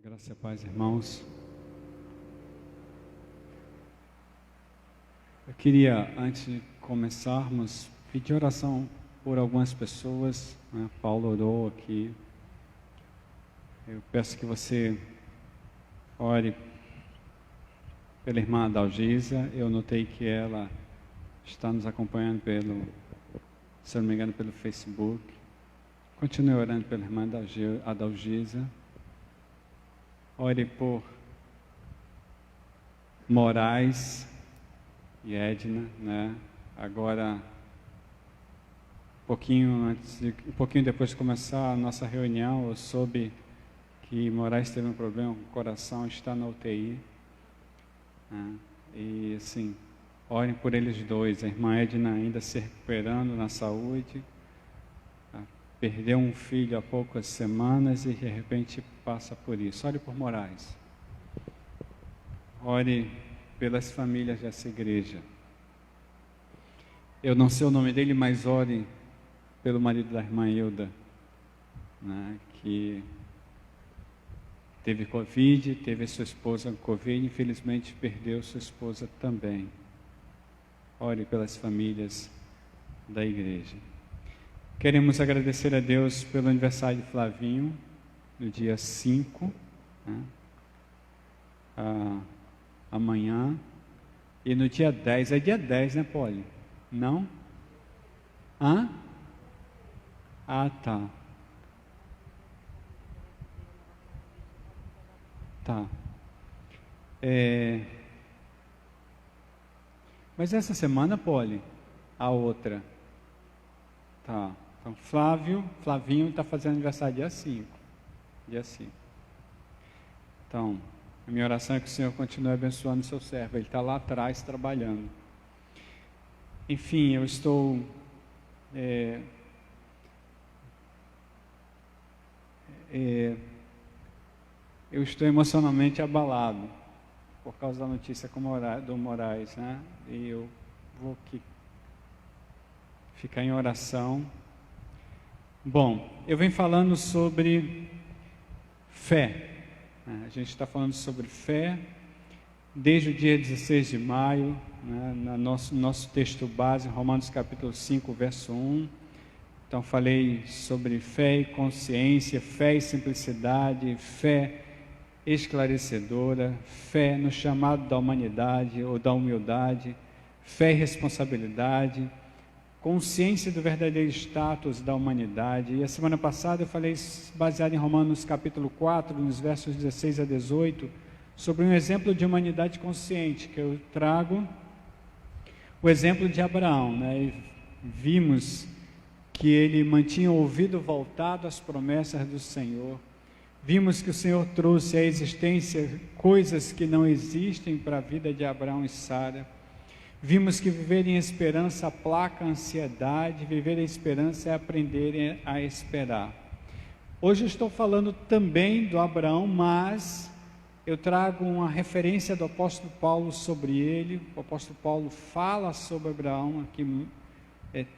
Graça e paz, irmãos. Eu queria, antes de começarmos, pedir oração por algumas pessoas, né? Paulo orou aqui. Eu peço que você ore pela irmã Adalgisa. Eu notei que ela está nos acompanhando se não me engano, pelo Facebook. Continue orando pela irmã Adalgisa. Ore por Moraes e Edna, né? Agora, um pouquinho depois de começar a nossa reunião, eu soube que Moraes teve um problema com o coração, está na UTI, né? E assim, orem por eles dois. A irmã Edna ainda se recuperando na saúde, perdeu um filho há poucas semanas e de repente passa por isso. Ore por Moraes. Ore pelas famílias dessa igreja. Eu não sei o nome dele, mas ore pelo marido da irmã Hilda, né, que teve Covid, teve sua esposa com Covid, infelizmente perdeu sua esposa também. Ore pelas famílias da igreja. Queremos agradecer a Deus pelo aniversário de Flavinho, no dia 5, né? Amanhã, e no dia 10, é dia 10, né, Poli? Não? Hã? Ah, tá. Tá. Mas essa semana, Poli? A outra? Tá. Então, Flavinho está fazendo aniversário dia 5. Dia 5. Então, a minha oração é que o Senhor continue abençoando o seu servo. Ele está lá atrás trabalhando. Enfim, eu estou... eu estou emocionalmente abalado por causa da notícia do Moraes, né? E eu vou ficar em oração. Bom, eu venho falando sobre fé. A gente está falando sobre fé desde o dia 16 de maio, né, no nosso texto base, Romanos capítulo 5, verso 1. Então falei sobre fé e consciência, fé e simplicidade, fé esclarecedora, fé no chamado da humanidade ou da humildade, fé e responsabilidade, consciência do verdadeiro status da humanidade. E a semana passada eu falei, baseado em Romanos capítulo 4, nos versos 16 a 18, sobre um exemplo de humanidade consciente, que eu trago o exemplo de Abraão, né? E vimos que ele mantinha o ouvido voltado às promessas do Senhor. Vimos que o Senhor trouxe à existência coisas que não existem para a vida de Abraão e Sara. Vimos que viver em esperança aplaca a ansiedade, viver em esperança é aprender a esperar. Hoje eu estou falando também do Abraão, mas eu trago uma referência do apóstolo Paulo sobre ele. O apóstolo Paulo fala sobre Abraão aqui,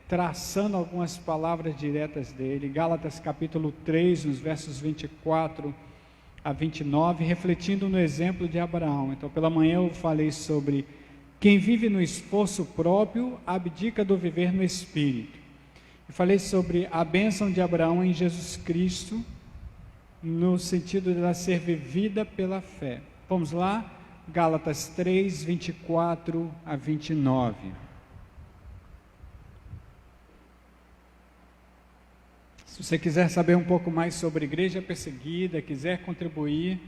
traçando algumas palavras diretas dele. Gálatas capítulo 3, nos versos 24 a 29, refletindo no exemplo de Abraão. Então pela manhã eu falei sobre quem vive no esforço próprio abdica do viver no Espírito. Eu falei sobre a bênção de Abraão em Jesus Cristo, no sentido de ela ser vivida pela fé. Vamos lá? Gálatas 3, 24 a 29. Se você quiser saber um pouco mais sobre igreja perseguida, quiser contribuir,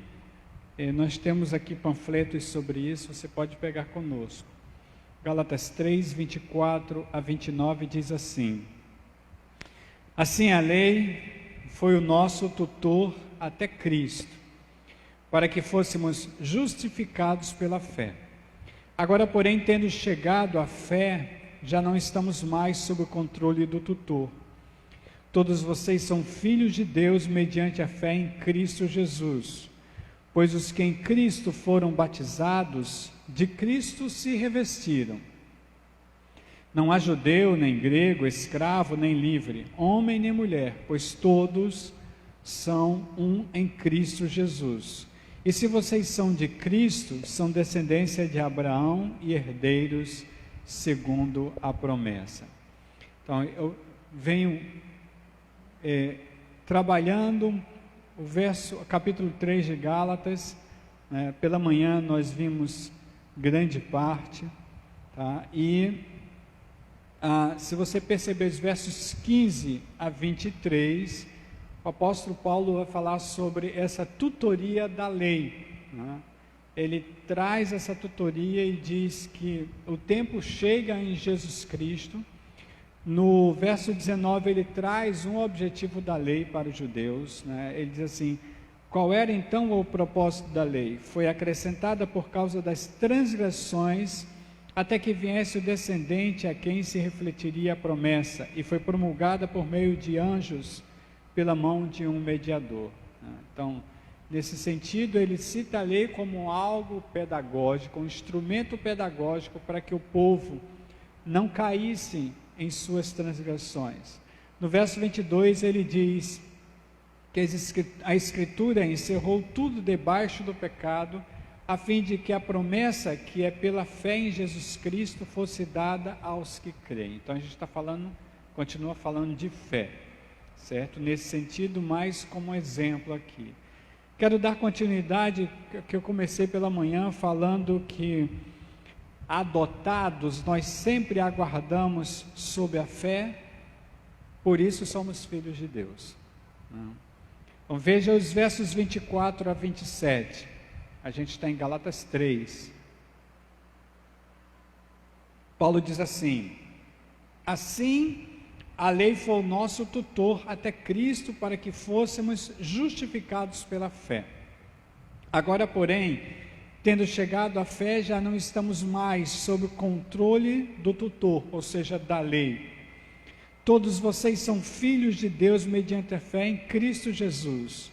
nós temos aqui panfletos sobre isso, você pode pegar conosco. Gálatas 3, 24 a 29 diz assim: assim a lei foi o nosso tutor até Cristo, para que fôssemos justificados pela fé. Agora, porém, tendo chegado à fé, já não estamos mais sob o controle do tutor. Todos vocês são filhos de Deus mediante a fé em Cristo Jesus. Pois os que em Cristo foram batizados, de Cristo se revestiram. Não há judeu, nem grego, escravo, nem livre, homem nem mulher, pois todos são um em Cristo Jesus. E se vocês são de Cristo, são descendência de Abraão e herdeiros segundo a promessa. Então, eu venho trabalhando o capítulo 3 de Gálatas. Pela manhã nós vimos grande parte, tá? E se você perceber os versos 15 a 23, o apóstolo Paulo vai falar sobre essa tutoria da lei, né? Ele traz essa tutoria e diz que o tempo chega em Jesus Cristo. No verso 19 ele traz um objetivo da lei para os judeus, né? Ele diz assim: qual era então o propósito da lei? Foi acrescentada por causa das transgressões, até que viesse o descendente a quem se refletiria a promessa, e foi promulgada por meio de anjos, pela mão de um mediador. Então, nesse sentido, ele cita a lei como algo pedagógico, um instrumento pedagógico para que o povo não caísse em suas transgressões. No verso 22 ele diz que a Escritura encerrou tudo debaixo do pecado, a fim de que a promessa que é pela fé em Jesus Cristo fosse dada aos que creem. Então a gente continua falando de fé, certo? Nesse sentido, mais como exemplo aqui. Quero dar continuidade, que eu comecei pela manhã falando que adotados, nós sempre aguardamos sob a fé, por isso somos filhos de Deus. Então veja os versos 24 a 27, a gente está em Gálatas 3, Paulo diz assim: assim a lei foi o nosso tutor até Cristo, para que fôssemos justificados pela fé. Agora, porém, tendo chegado à fé, já não estamos mais sob o controle do tutor, ou seja, da lei. Todos vocês são filhos de Deus mediante a fé em Cristo Jesus,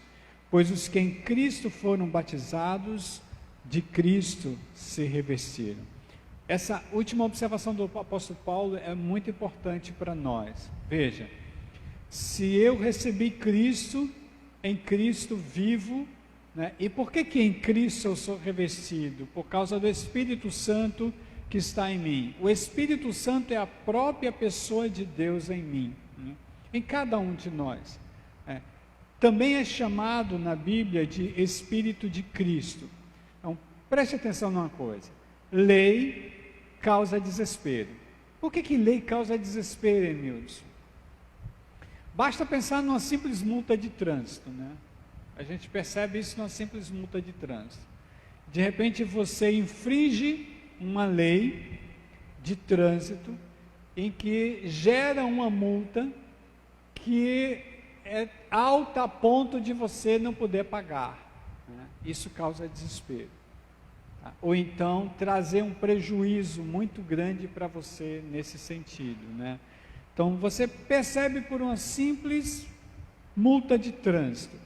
pois os que em Cristo foram batizados, de Cristo se revestiram. Essa última observação do apóstolo Paulo é muito importante para nós. Veja, se eu recebi Cristo, em Cristo vivo, né? E por que em Cristo eu sou revestido? Por causa do Espírito Santo que está em mim. O Espírito Santo é a própria pessoa de Deus em mim, né? Em cada um de nós. Também é chamado na Bíblia de Espírito de Cristo. Então, preste atenção numa coisa: lei causa desespero. Por que lei causa desespero, Emilson? Basta pensar numa simples multa de trânsito, né? A gente percebe isso numa simples multa de trânsito. De repente você infringe uma lei de trânsito em que gera uma multa que é alta a ponto de você não poder pagar, né? Isso causa desespero. Ou então trazer um prejuízo muito grande para você nesse sentido, né? Então você percebe por uma simples multa de trânsito.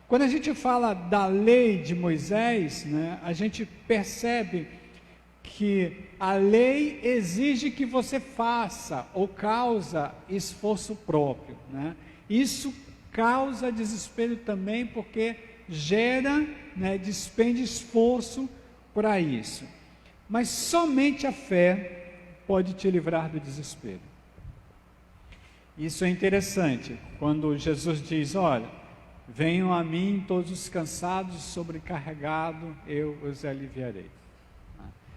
Quando a gente fala da lei de Moisés, né, a gente percebe que a lei exige que você faça ou causa esforço próprio, né? Isso causa desespero também, porque gera, né, despende esforço para isso. Mas somente a fé pode te livrar do desespero. Isso é interessante, quando Jesus diz: olha, venham a mim todos os cansados e sobrecarregados, eu os aliviarei.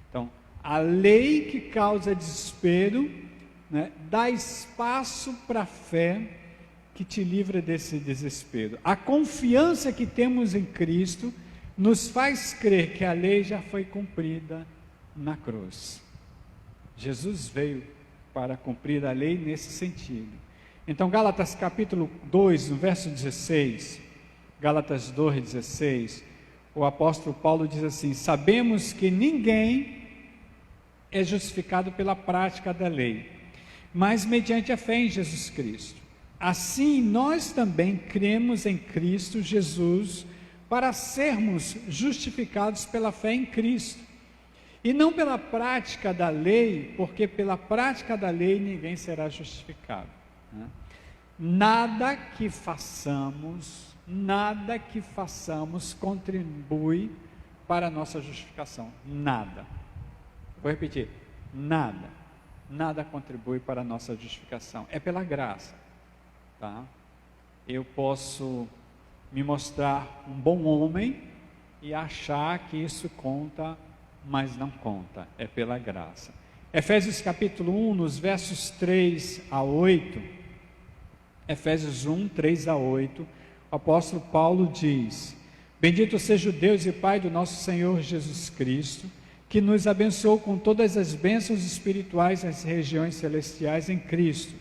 Então, a lei que causa desespero, né, dá espaço para a fé que te livra desse desespero. A confiança que temos em Cristo nos faz crer que a lei já foi cumprida na cruz. Jesus veio para cumprir a lei nesse sentido. Então, Gálatas capítulo 2, no verso 16, Gálatas 2:16, o apóstolo Paulo diz assim: sabemos que ninguém é justificado pela prática da lei, mas mediante a fé em Jesus Cristo. Assim, nós também cremos em Cristo Jesus para sermos justificados pela fé em Cristo, e não pela prática da lei, porque pela prática da lei ninguém será justificado, né? Nada que façamos Nada que façamos contribui para a nossa justificação. Nada. Vou repetir. Nada. Nada contribui para a nossa justificação. É pela graça. Tá? Eu posso me mostrar um bom homem e achar que isso conta, mas não conta. É pela graça. Efésios capítulo 1, nos versos 3 a 8. Efésios 1, 3 a 8. O apóstolo Paulo diz: Bendito seja o Deus e Pai do nosso Senhor Jesus Cristo, que nos abençoou com todas as bênçãos espirituais nas regiões celestiais em Cristo.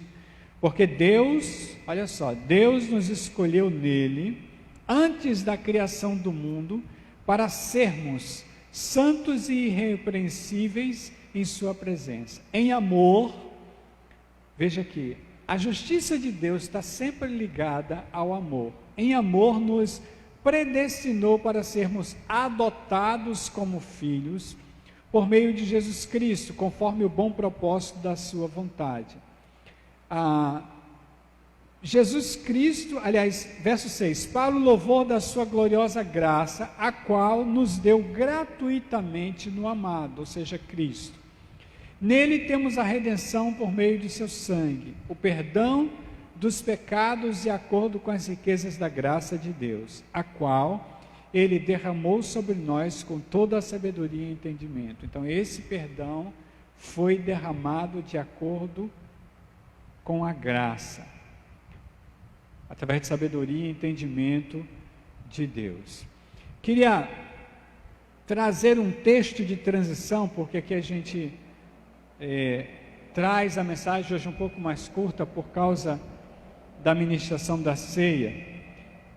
Porque Deus, olha só, Deus nos escolheu nele, antes da criação do mundo, para sermos santos e irrepreensíveis em sua presença. Em amor, veja aqui, a justiça de Deus está sempre ligada ao amor. Em amor nos predestinou para sermos adotados como filhos, por meio de Jesus Cristo, conforme o bom propósito da sua vontade. Jesus Cristo, aliás, verso 6, para o louvor da sua gloriosa graça, a qual nos deu gratuitamente no amado, ou seja, Cristo. Nele temos a redenção por meio de seu sangue, o perdão dos pecados de acordo com as riquezas da graça de Deus, a qual ele derramou sobre nós com toda a sabedoria e entendimento. Então, esse perdão foi derramado de acordo com a graça, através de sabedoria e entendimento de Deus. Queria trazer um texto de transição, porque aqui a gente traz a mensagem hoje um pouco mais curta por causa da ministração da ceia.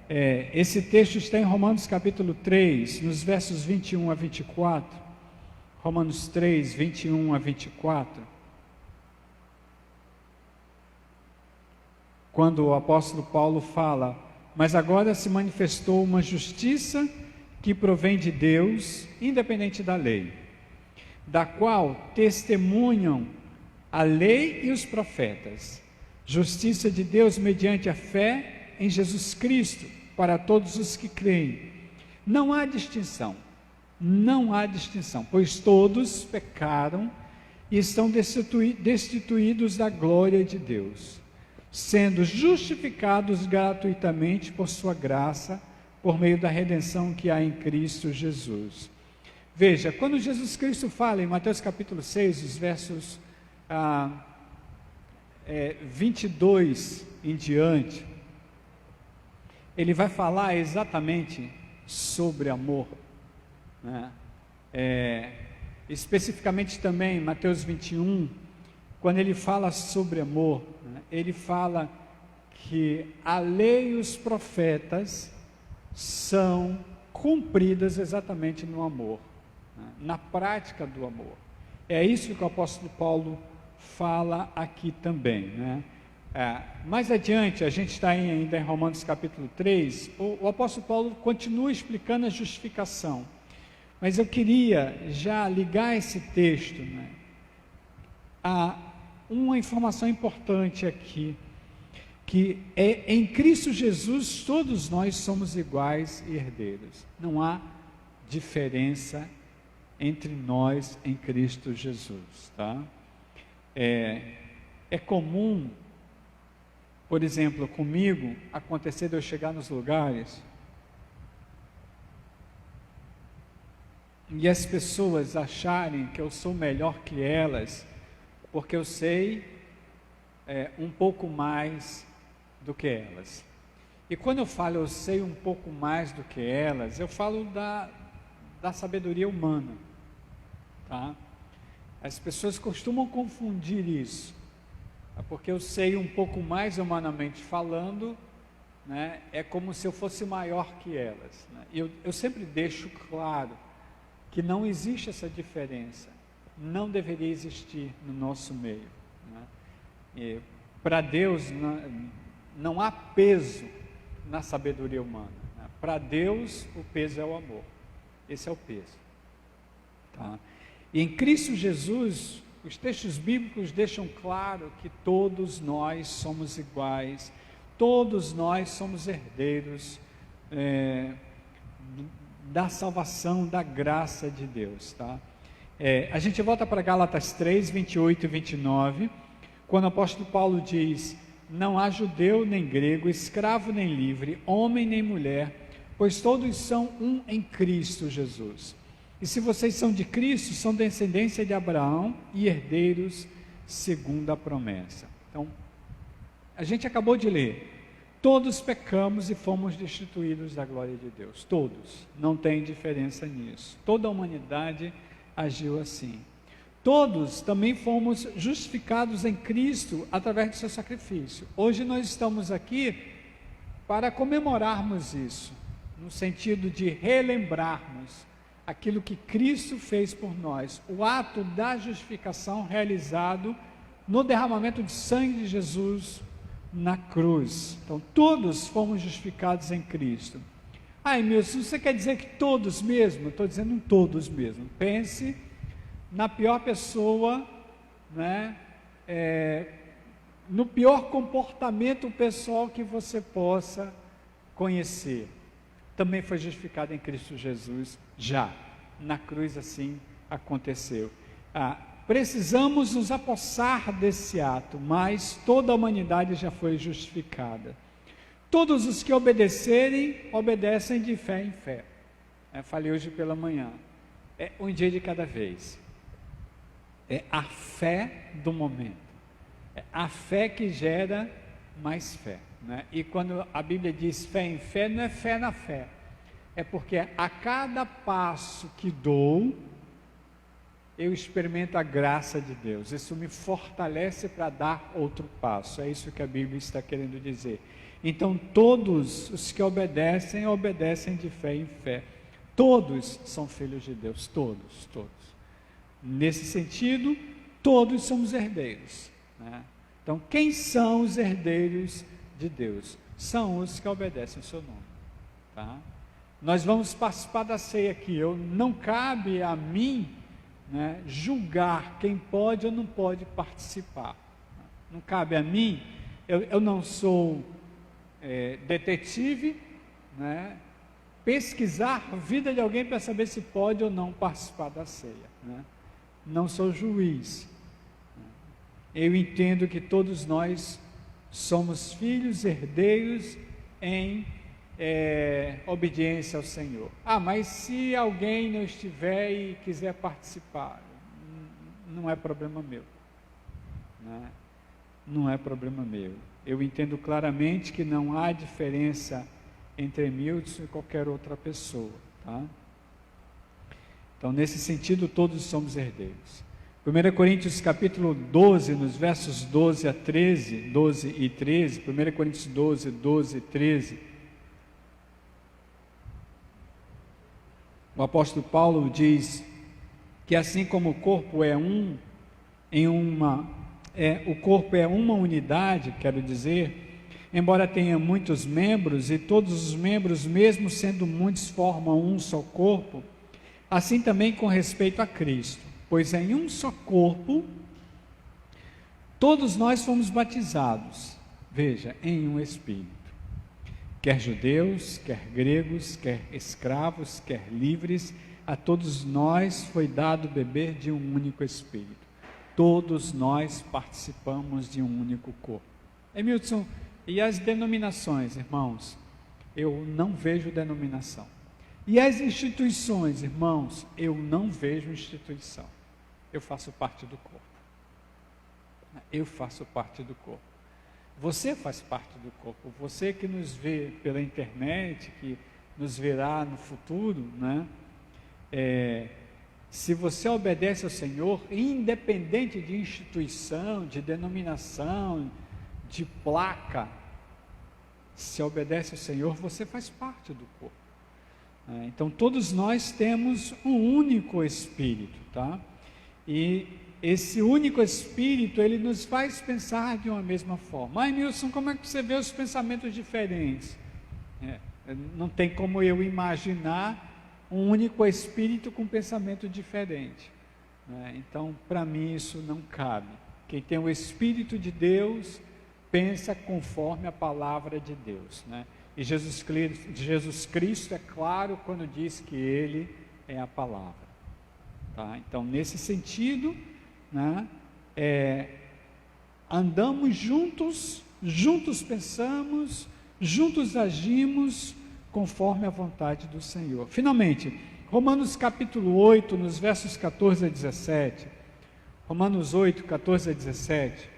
Esse texto está em Romanos capítulo 3, nos versos 21 a 24. Romanos 3, 21 a 24. Quando o apóstolo Paulo fala: mas agora se manifestou uma justiça que provém de Deus, independente da lei, da qual testemunham a lei e os profetas, justiça de Deus mediante a fé em Jesus Cristo, para todos os que creem. Não há distinção, pois todos pecaram e estão destituídos da glória de Deus, sendo justificados gratuitamente por sua graça, por meio da redenção que há em Cristo Jesus. Veja, quando Jesus Cristo fala em Mateus capítulo 6, os versos 22 em diante, ele vai falar exatamente sobre amor, né? Especificamente também em Mateus 21, quando ele fala sobre amor, né? Ele fala que a lei e os profetas são cumpridas exatamente no amor, né? Na prática do amor. É isso que o apóstolo Paulo fala aqui também, né? Mais adiante, a gente está ainda em Romanos capítulo 3, o apóstolo Paulo continua explicando a justificação, mas eu queria já ligar esse texto, né, a uma informação importante aqui, que em Cristo Jesus todos nós somos iguais e herdeiros, não há diferença entre nós em Cristo Jesus, tá? É comum, por exemplo, comigo, acontecer de eu chegar nos lugares e as pessoas acharem que eu sou melhor que elas, porque eu sei um pouco mais do que elas. E quando eu falo eu sei um pouco mais do que elas, eu falo da sabedoria humana, tá? As pessoas costumam confundir isso, porque eu sei um pouco mais humanamente falando, né? É como se eu fosse maior que elas, né? Eu sempre deixo claro que não existe essa diferença, não deveria existir no nosso meio, né? Para Deus não há peso na sabedoria humana, né? Para Deus o peso é o amor, esse é o peso, tá? E em Cristo Jesus, os textos bíblicos deixam claro que todos nós somos iguais, todos nós somos herdeiros da salvação, da graça de Deus, tá? A gente volta para Gálatas 3, 28 e 29, quando o apóstolo Paulo diz: não há judeu nem grego, escravo nem livre, homem nem mulher, pois todos são um em Cristo Jesus. E se vocês são de Cristo, são descendência de Abraão e herdeiros segundo a promessa. Então, a gente acabou de ler: todos pecamos e fomos destituídos da glória de Deus, todos, não tem diferença nisso, toda a humanidade agiu assim. Todos também fomos justificados em Cristo através do seu sacrifício. Hoje nós estamos aqui para comemorarmos isso, no sentido de relembrarmos aquilo que Cristo fez por nós, o ato da justificação realizado no derramamento de sangue de Jesus na cruz. Então todos fomos justificados em Cristo. Emilson, você quer dizer que todos mesmo? Estou dizendo todos mesmo. Pense na pior pessoa, né? No pior comportamento pessoal que você possa conhecer. Também foi justificado em Cristo Jesus, já. Na cruz assim aconteceu. Precisamos nos apossar desse ato, mas toda a humanidade já foi justificada. Todos os que obedecerem, obedecem de fé em fé. Falei hoje pela manhã. Um dia de cada vez. É a fé do momento. É a fé que gera mais fé, né? E quando a Bíblia diz fé em fé, não é fé na fé. É porque a cada passo que dou, eu experimento a graça de Deus. Isso me fortalece para dar outro passo. É isso que a Bíblia está querendo dizer. Então todos os que obedecem, obedecem de fé em fé. Todos são filhos de Deus, todos. Nesse sentido, todos somos herdeiros, né? Então, quem são os herdeiros de Deus? São os que obedecem o seu nome, tá? Nós vamos participar da ceia aqui. Não cabe a mim, né, julgar quem pode ou não pode participar. Não cabe a mim. Eu não sou detetive, né, pesquisar a vida de alguém para saber se pode ou não participar da ceia, né? Não sou juiz. Eu entendo que todos nós somos filhos, herdeiros em obediência ao Senhor. Mas se alguém não estiver e quiser participar, não é problema meu, né? Não é problema meu. Eu entendo claramente que não há diferença entre Milton e qualquer outra pessoa, tá? Então, nesse sentido, todos somos herdeiros. 1 Coríntios capítulo 12, nos versos 12 a 13, 12 e 13, 1 Coríntios 12, 12 e 13, o apóstolo Paulo diz que assim como o corpo é o corpo é uma unidade, quero dizer, embora tenha muitos membros, e todos os membros, mesmo sendo muitos, formam um só corpo, assim também com respeito a Cristo, pois em um só corpo, todos nós fomos batizados, veja, em um Espírito, quer judeus, quer gregos, quer escravos, quer livres, a todos nós foi dado beber de um único Espírito, todos nós participamos de um único corpo. Emilson, e as denominações, irmãos? Eu não vejo denominação. E as instituições, irmãos? Eu não vejo instituição. Eu faço parte do corpo. Eu faço parte do corpo. Você faz parte do corpo. Você que nos vê pela internet, que nos verá no futuro, né? Se você obedece ao Senhor, independente de instituição, de denominação, de placa, se obedece ao Senhor, você faz parte do corpo. Então todos nós temos um único Espírito, tá? E esse único Espírito, ele nos faz pensar de uma mesma forma. Nilson, como é que você vê os pensamentos diferentes? Não tem como eu imaginar um único Espírito com pensamento diferente, né? Então, para mim isso não cabe. Quem tem o Espírito de Deus, pensa conforme a palavra de Deus, né? E Jesus Cristo é claro quando diz que Ele é a palavra. Tá? Então, nesse sentido, né, andamos juntos, juntos pensamos, juntos agimos, conforme a vontade do Senhor. Finalmente, Romanos capítulo 8, nos versos 14 a 17. Romanos 8, 14 a 17.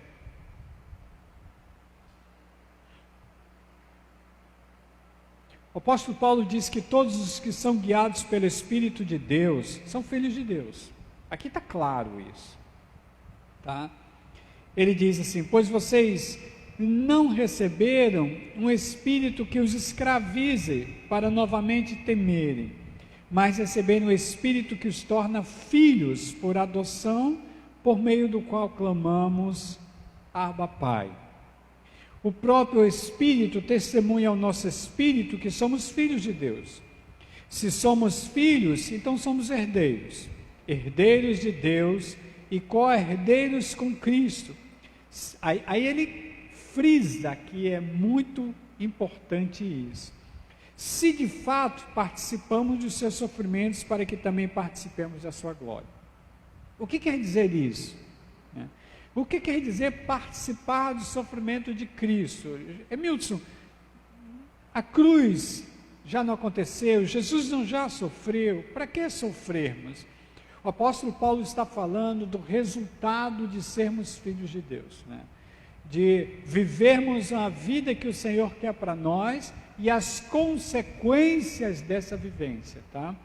O apóstolo Paulo diz que todos os que são guiados pelo Espírito de Deus são filhos de Deus. Aqui está claro isso. Tá? Ele diz assim: pois vocês não receberam um espírito que os escravize para novamente temerem, mas receberam um espírito que os torna filhos por adoção, por meio do qual clamamos, Abba, Pai. O próprio Espírito testemunha ao nosso espírito que somos filhos de Deus. Se somos filhos, então somos herdeiros, herdeiros de Deus e co-herdeiros com Cristo. Aí ele frisa que é muito importante isso. Se de fato participamos dos seus sofrimentos, para que também participemos da sua glória. O que quer dizer isso? O que quer dizer participar do sofrimento de Cristo? Emilson, a cruz já não aconteceu, Jesus não já sofreu, para que sofrermos? O apóstolo Paulo está falando do resultado de sermos filhos de Deus, né? De vivermos a vida que o Senhor quer para nós e as consequências dessa vivência, tá?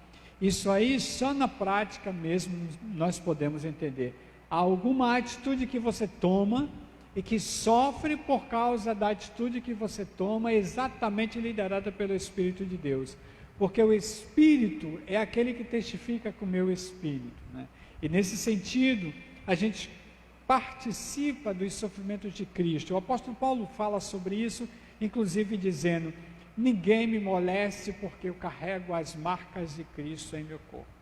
Isso aí só na prática mesmo nós podemos entender. Há alguma atitude que você toma e que sofre por causa da atitude que você toma, exatamente liderada pelo Espírito de Deus, porque o Espírito é aquele que testifica com o meu Espírito, né? E nesse sentido, a gente participa dos sofrimentos de Cristo. O apóstolo Paulo fala sobre isso, inclusive dizendo: ninguém me moleste, porque eu carrego as marcas de Cristo em meu corpo.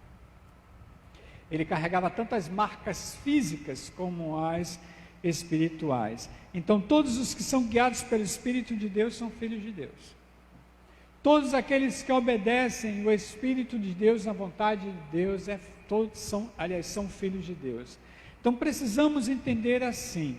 Ele carregava tanto as marcas físicas como as espirituais. Então, todos os que são guiados pelo Espírito de Deus são filhos de Deus. Todos aqueles que obedecem o Espírito de Deus, na vontade de Deus, todos são filhos de Deus. Então, precisamos entender assim,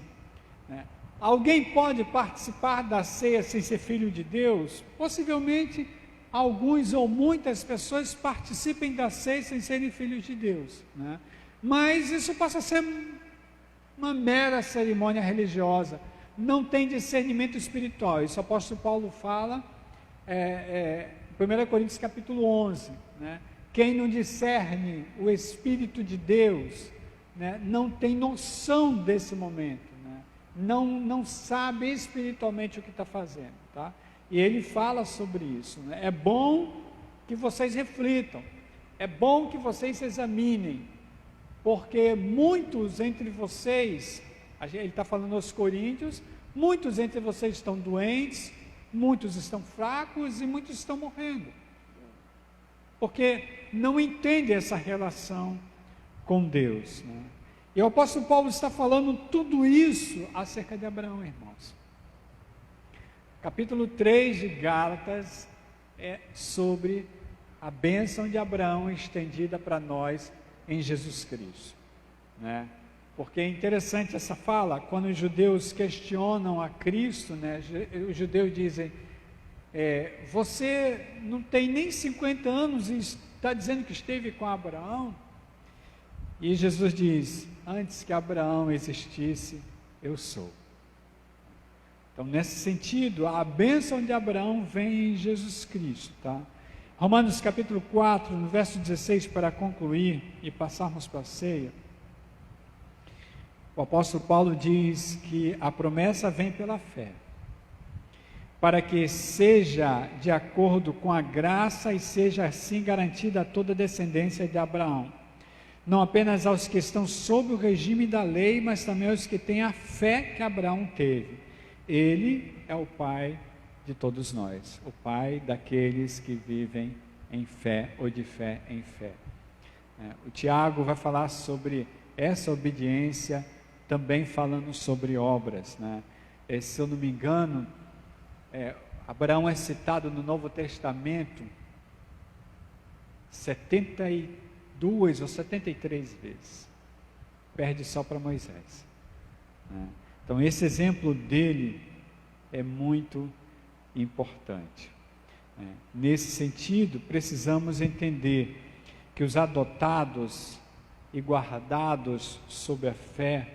né? Alguém pode participar da ceia sem ser filho de Deus? Possivelmente, alguns ou muitas pessoas participem da ceia sem serem filhos de Deus, né? Mas isso passa a ser uma mera cerimônia religiosa, não tem discernimento espiritual. Isso o apóstolo Paulo fala em 1 Coríntios capítulo 11, né? Quem não discerne o Espírito de Deus, né, não tem noção desse momento, né? Não sabe espiritualmente o que está fazendo, tá? E ele fala sobre isso, né? É bom que vocês reflitam, é bom que vocês se examinem, porque muitos entre vocês, ele está falando aos coríntios, muitos entre vocês estão doentes, muitos estão fracos e muitos estão morrendo, porque não entendem essa relação com Deus, né? E o apóstolo Paulo está falando tudo isso acerca de Abraão, irmãos. Capítulo 3 de Gálatas é sobre a bênção de Abraão estendida para nós em Jesus Cristo, né? Porque é interessante essa fala, quando os judeus questionam a Cristo, né? Os judeus dizem, você não tem nem 50 anos e está dizendo que esteve com Abraão? E Jesus diz, antes que Abraão existisse, eu sou. Então, nesse sentido, a bênção de Abraão vem em Jesus Cristo, tá? Romanos capítulo 4, no verso 16, para concluir e passarmos para a ceia, o apóstolo Paulo diz que a promessa vem pela fé, para que seja de acordo com a graça e seja assim garantida a toda a descendência de Abraão, não apenas aos que estão sob o regime da lei, mas também aos que têm a fé que Abraão teve. Ele é o Pai de todos nós, o Pai daqueles que vivem em fé ou de fé em fé. O Tiago vai falar sobre essa obediência, também falando sobre obras, né? Se eu não me engano, Abraão é citado no Novo Testamento 72 ou 73 vezes. Perde só para Moisés. Então esse exemplo dele é muito importante. Nesse sentido, precisamos entender que os adotados e guardados sob a fé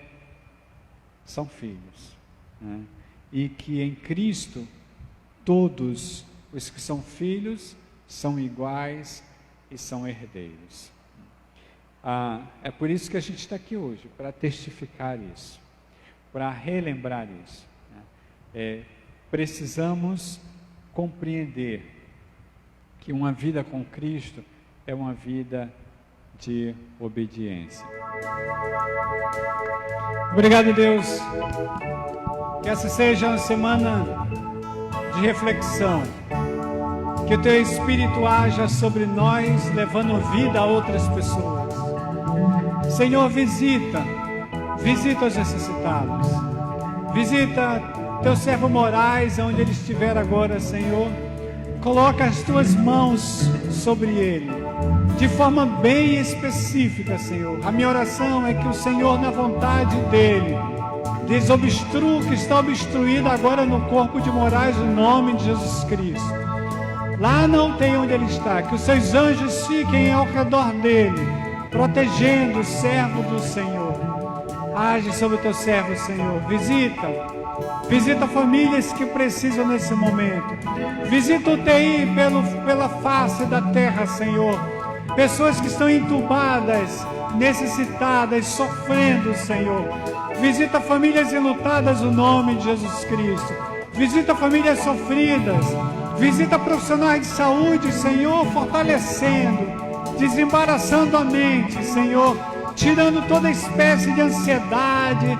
são filhos, e que em Cristo todos os que são filhos são iguais e são herdeiros. É por isso que a gente está aqui hoje, para testificar isso, para relembrar isso. Precisamos compreender que uma vida com Cristo é uma vida de obediência. Obrigado, Deus. Que essa seja uma semana de reflexão. Que o Teu Espírito haja sobre nós, levando vida a outras pessoas. Senhor, visita os necessitados. Visita Teu servo Moraes, onde ele estiver agora, Senhor. Coloca as Tuas mãos sobre ele, de forma bem específica, Senhor. A minha oração é que o Senhor, na vontade dele, desobstrua o que está obstruído agora no corpo de Moraes, no nome de Jesus Cristo. Lá não tem onde ele está, que os Seus anjos fiquem ao redor dele, protegendo o servo do Senhor. Age sobre o Teu servo, Senhor. Visita famílias que precisam nesse momento. Visita o TI pela face da terra, Senhor. Pessoas que estão entubadas, necessitadas, sofrendo, Senhor. Visita famílias enlutadas no nome de Jesus Cristo. Visita famílias sofridas. Visita profissionais de saúde, Senhor, fortalecendo, desembaraçando a mente, Senhor, tirando toda espécie de ansiedade,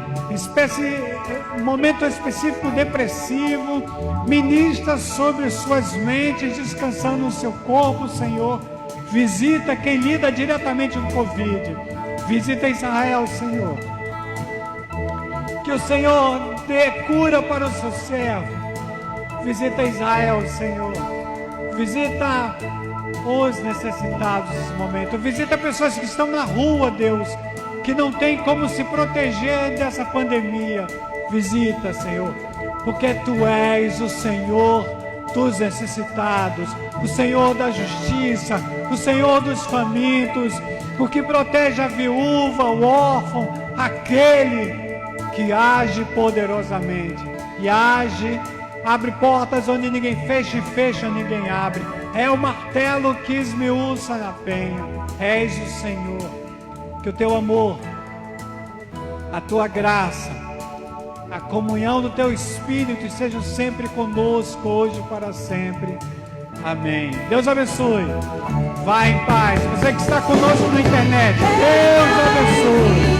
momento específico depressivo. Ministra sobre suas mentes, descansando no seu corpo, Senhor. Visita quem lida diretamente com o Covid. Visita Israel, Senhor. Que o Senhor dê cura para o seu servo. Visita Israel, Senhor. Visita os necessitados nesse momento. Visita pessoas que estão na rua, Deus, que não tem como se proteger dessa pandemia. Visita, Senhor, porque Tu és o Senhor dos necessitados, o Senhor da justiça, o Senhor dos famintos, o que protege a viúva, o órfão, aquele que age poderosamente e age, abre portas onde ninguém fecha e fecha ninguém abre. É o martelo que esmiuça na penha. És o Senhor. Que o Teu amor, a Tua graça, a comunhão do Teu Espírito estejam sempre conosco, hoje e para sempre. Amém. Deus abençoe. Vá em paz. Você que está conosco na internet, Deus abençoe.